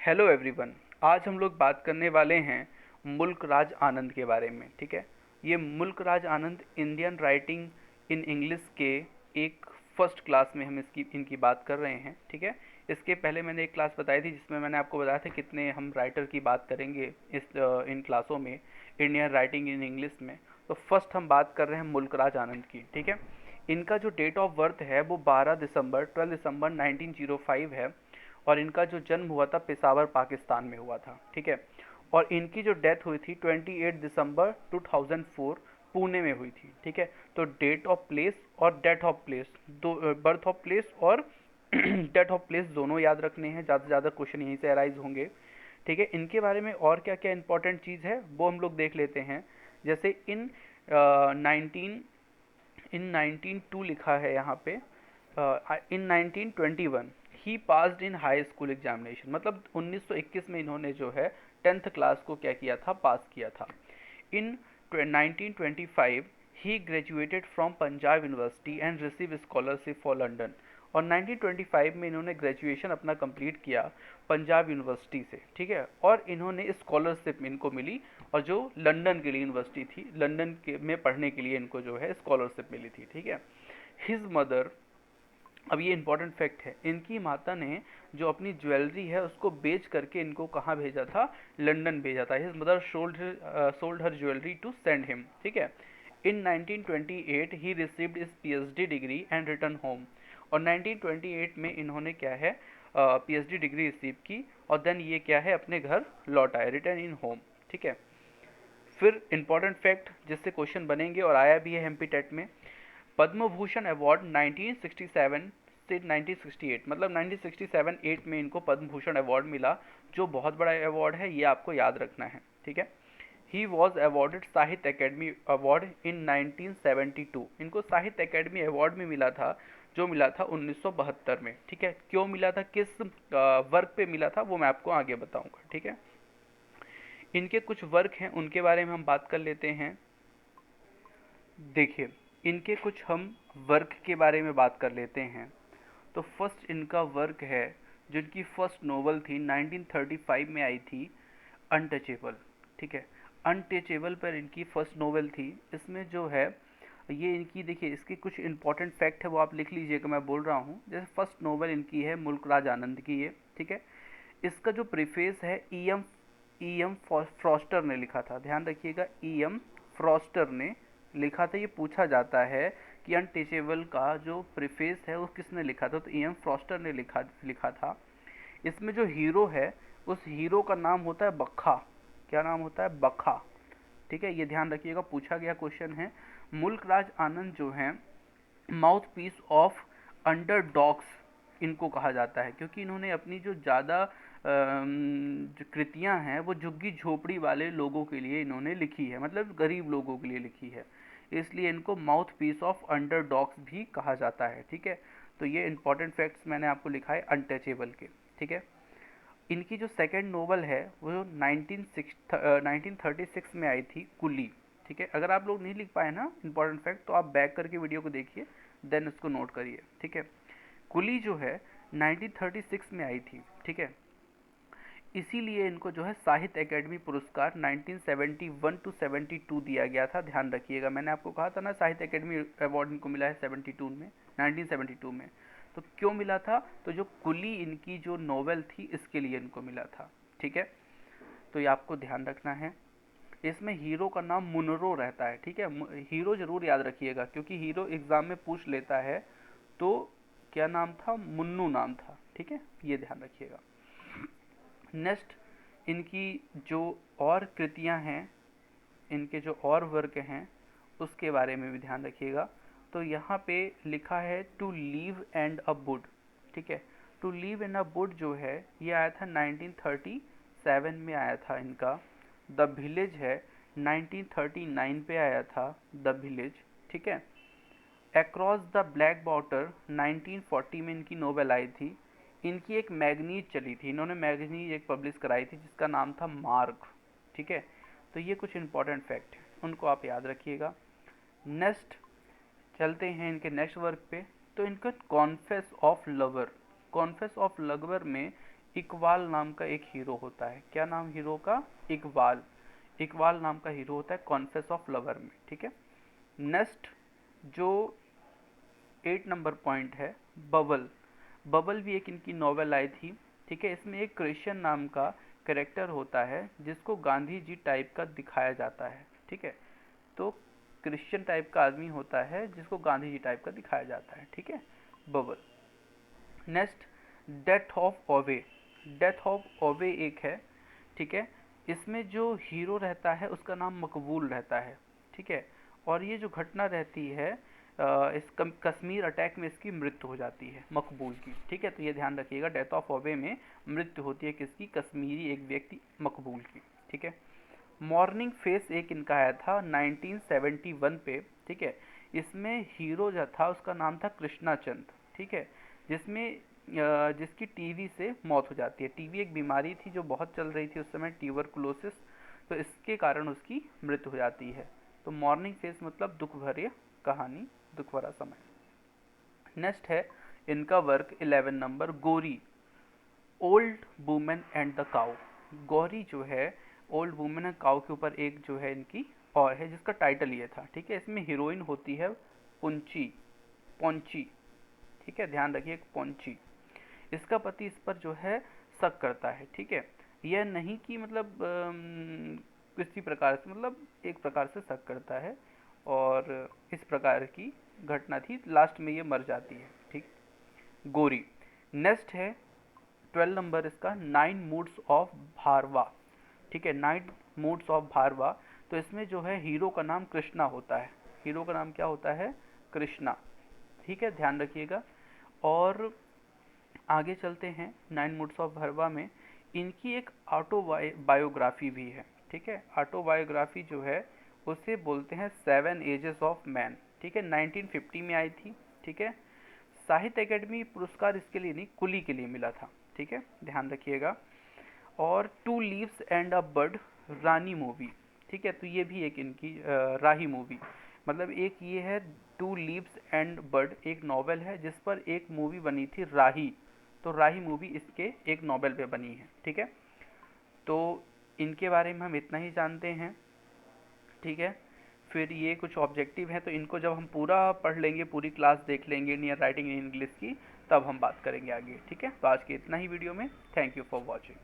Hello everyone. आज हम लोग बात करने वाले हैं मुल्क राज आनंद के बारे में। ठीक है, ये मुल्क Raj Anand Indian writing in English के एक फर्स्ट क्लास में हम इसकी इनकी बात कर रहे हैं। ठीक है, इसके पहले मैंने एक क्लास बताई थी जिसमें मैंने आपको बताया था कितने हम राइटर की बात करेंगे इन क्लासों में इंडियन राइटिंग इन इंग्लिश में। तो फर्स्ट हम बात कर रहे हैं मुल्क राज आनंद की। ठीक है, इनका जो डेट ऑफ बर्थ है वो 12 दिसंबर 1905 है और इनका जो जन्म हुआ था पेशावर पाकिस्तान में हुआ था। ठीक है, और इनकी जो डेथ हुई थी 28 दिसंबर 2004 पुणे में हुई थी। ठीक है, तो डेट ऑफ प्लेस और डेथ ऑफ प्लेस दो, बर्थ ऑफ प्लेस और डेथ ऑफ प्लेस दोनों याद रखने हैं, ज़्यादा से ज़्यादा क्वेश्चन यहीं से अराइज होंगे। ठीक है, इनके बारे में और क्या क्या इंपॉर्टेंट चीज़ है वो हम लोग देख लेते हैं। जैसे नाइनटीन इन 1902 लिखा है यहाँ पे। In 1921 he passed in high school examination, मतलब 1921 में इन्होंने जो है 10th क्लास को क्या किया था, पास किया था। In 1925 he graduated from Punjab University and receive scholarship for London. और 1925 में इन्होंने ग्रेजुएशन अपना कंप्लीट किया पंजाब यूनिवर्सिटी से। ठीक है, और इन्होंने स्कॉलरशिप इनको मिली और जो लंदन के लिए यूनिवर्सिटी थी, लंदन के में पढ़ने के लिए इनको जो है स्कॉलरशिप मिली थी। ठीक है, हिज मदर, अब ये इंपॉर्टेंट फैक्ट है, इनकी माता ने जो अपनी ज्वेलरी है उसको बेच करके इनको कहाँ भेजा था, लंदन भेजा था। His mother sold her jewellery to send him. ठीक है, इन 1928 ही received his PhD degree and return home. और 1928 में इन्होंने क्या है, पीएचडी डिग्री रिसीव की और देन ये क्या है, अपने घर लौट आए, रिटर्न इन होम। ठीक है, फिर इंपॉर्टेंट फैक्ट जिससे क्वेश्चन बनेंगे और आया भी है एमपी टेट में, पद्म भूषण अवार्ड 1967 से 1968, मतलब 1967-8 में इनको पद्म भूषण अवार्ड मिला, जो बहुत बड़ा अवार्ड है, ये आपको याद रखना है। ठीक है, ही वॉज अवॉर्डेड साहित्य अकेडमी अवार्ड इन 1972, इनको साहित्य अकेडमी अवार्ड में मिला था, जो मिला था 1972 में। ठीक है, क्यों मिला था, किस वर्क पे मिला था, वो मैं आपको आगे बताऊंगा। ठीक है, इनके कुछ वर्क हैं उनके बारे में हम बात कर लेते हैं। देखिए, इनके कुछ हम वर्क के बारे में बात कर लेते हैं। तो फर्स्ट इनका वर्क है, जो इनकी फर्स्ट नोवेल थी 1935 में आई थी, अनटचेबल। ठीक है, अनटचेबल पर इनकी फर्स्ट नोवेल थी। इसमें जो है ये इनकी, देखिए इसकी कुछ इंपॉर्टेंट फैक्ट है वो आप लिख लीजिएगा, मैं बोल रहा हूँ। जैसे फर्स्ट नोवेल इनकी है मुल्क राज आनंद की है। ठीक है, इसका जो प्रीफेस है ई एम फ्रॉस्टर ने लिखा था, ध्यान रखिएगा, ई एम फ्रॉस्टर ने लिखा था। ये पूछा जाता है कि अनटचेबल का जो प्रीफेस है वो किसने लिखा था, तो ई एम फ्रॉस्टर ने लिखा था। इसमें जो हीरो है उस हीरो का नाम होता है बखा। क्या नाम होता है, बखा। ठीक है, ये ध्यान रखिएगा, पूछा गया क्वेश्चन है। मुल्क राज आनंद जो है mouthpiece of underdogs इनको कहा जाता है, क्योंकि इन्होंने अपनी जो ज़्यादा जो कृतियाँ हैं वो झुग्गी झोपड़ी वाले लोगों के लिए इन्होंने लिखी है, मतलब गरीब लोगों के लिए लिखी है, इसलिए इनको mouthpiece of underdogs भी कहा जाता है। ठीक है, तो ये इंपॉर्टेंट फैक्ट्स मैंने आपको लिखा है अनटचेबल के। ठीक है, इनकी जो सेकेंड नोवेल है वो 1936 में आई थी, कुली। ठीक है, अगर आप लोग नहीं लिख पाए ना इंपॉर्टेंट फैक्ट, तो आप बैक करके वीडियो को देखिए, देन उसको नोट करिए। ठीक है, कुली जो है 1936 में आई थी। ठीक है, इसीलिए इनको जो है साहित्य अकेडमी पुरस्कार 1971 टू 72 दिया गया था। ध्यान रखिएगा, मैंने आपको कहा था ना साहित्य अकेडमी अवार्ड इनको मिला है 72 में, 1972 में। तो क्यों मिला था, तो जो कुली इनकी जो नोवेल थी इसके लिए इनको मिला था। ठीक है, तो ये आपको ध्यान रखना है। इसमें हीरो का नाम मुनरो रहता है। ठीक है, हीरो जरूर याद रखिएगा, क्योंकि हीरो एग्जाम में पूछ लेता है। तो क्या नाम था, मुन्नू नाम था। ठीक है, ये ध्यान रखिएगा। नेक्स्ट, इनकी जो और कृतियां हैं, इनके जो और वर्क हैं उसके बारे में भी ध्यान रखिएगा। तो यहाँ पे लिखा है two leave and a bud. ठीक है, two leave and a bud जो है ये आया था 1937 में आया था इनका। द विलेज है 1939 पे आया था, द विलेज। ठीक है, अक्रॉस द ब्लैक वाटर 1940 में इनकी नोवेल आई थी। इनकी एक मैगजीन चली थी, इन्होंने मैगजीन एक पब्लिश कराई थी जिसका नाम था मार्ग। ठीक है, तो ये कुछ इंपॉर्टेंट फैक्ट है, उनको आप याद रखिएगा। नेक्स्ट चलते हैं इनके नेक्स्ट वर्क पे। तो इनका confess of lover, confess of lover में इकबाल नाम का एक हीरो होता है। क्या नाम हीरो का? इकबाल। इकबाल नाम का हीरो होता है कॉन्फेस ऑफ लवर में, ठीक है। नेक्स्ट जो 8 नंबर पॉइंट है, बबल। बबल भी एक इनकी नॉवेल आई थी, ठीक है। इसमें एक क्रिश्चियन नाम का कैरेक्टर होता है जिसको गांधी जी टाइप का दिखाया जाता है, ठीक है। तो क्रिश्चियन टाइप का आदमी होता है जिसको गांधी जी टाइप का दिखाया जाता है, ठीक है, बबल। नेक्स्ट, डेथ ऑफ ओवे। डेथ ऑफ ओवे एक है, ठीक है। इसमें जो हीरो रहता है उसका नाम मकबूल रहता है, ठीक है। और ये जो घटना रहती है इस कश्मीर अटैक में इसकी मृत्यु हो जाती है, मकबूल की, ठीक है। तो ये ध्यान रखिएगा, डेथ ऑफ ओवे में मृत्यु होती है किसकी? कश्मीरी एक व्यक्ति मकबूल की, ठीक है। मॉर्निंग फेस एक इनका आया था 1971 पे, ठीक है। इसमें हीरो जो था उसका नाम था कृष्णा चंद, ठीक है। जिसमें जिसकी टीवी से मौत हो जाती है। टीवी एक बीमारी थी जो बहुत चल रही थी उस समय, ट्यूबरकुलोसिस, तो इसके कारण उसकी मृत्यु हो जाती है। तो मॉर्निंग फेस मतलब दुख भरी कहानी, दुख भरा समय। नेक्स्ट है इनका वर्क 11 नंबर, गोरी। Old women and the cow. Gauri जो है ओल्ड वुमेन एंड काउ के ऊपर एक जो है इनकी और है जिसका टाइटल ये था, ठीक है। इसमें हीरोइन होती है पुंची, पौंची, ठीक है, ध्यान रखिए, पौंची। इसका पति इस पर जो है शक करता है, ठीक है। यह नहीं कि मतलब किसी प्रकार से, मतलब एक प्रकार से शक करता है और इस प्रकार की घटना थी, लास्ट में ये मर जाती है, ठीक। गोरी। नेक्स्ट है 12 नंबर इसका, 9 मूड्स ऑफ भारवा, ठीक है, 9 मूड्स ऑफ भारवा। तो इसमें जो है हीरो का नाम कृष्णा होता है। हीरो का नाम क्या होता है? कृष्णा, ठीक है, ध्यान रखिएगा। और आगे चलते हैं 9 मूड्स ऑफ भारवा में, इनकी एक ऑटोबायोग्राफी भी है, ठीक है। ऑटोबायोग्राफी जो है उसे बोलते हैं 7 एजेस ऑफ मैन, ठीक है, 1950 में आई थी, ठीक है। साहित्य अकेडमी पुरस्कार इसके लिए नहीं, कुली के लिए मिला था, ठीक है, ध्यान रखिएगा। और 2 leaves and a bird, Rani movie, ठीक है। तो ये भी एक इनकी राही मूवी, मतलब एक ये है 2 लीव्स एंड बर्ड, एक नॉवेल है जिस पर एक मूवी बनी थी, राही। तो राही मूवी इसके एक नॉवेल पे बनी है, ठीक है। तो इनके बारे में हम इतना ही जानते हैं, ठीक है। फिर ये कुछ ऑब्जेक्टिव हैं, तो इनको जब हम पूरा पढ़ लेंगे, पूरी क्लास देख लेंगे इंडियन राइटिंग इन इंग्लिश की, तब हम बात करेंगे आगे, ठीक है। तो आज के इतना ही वीडियो में, थैंक यू फॉर वॉचिंग।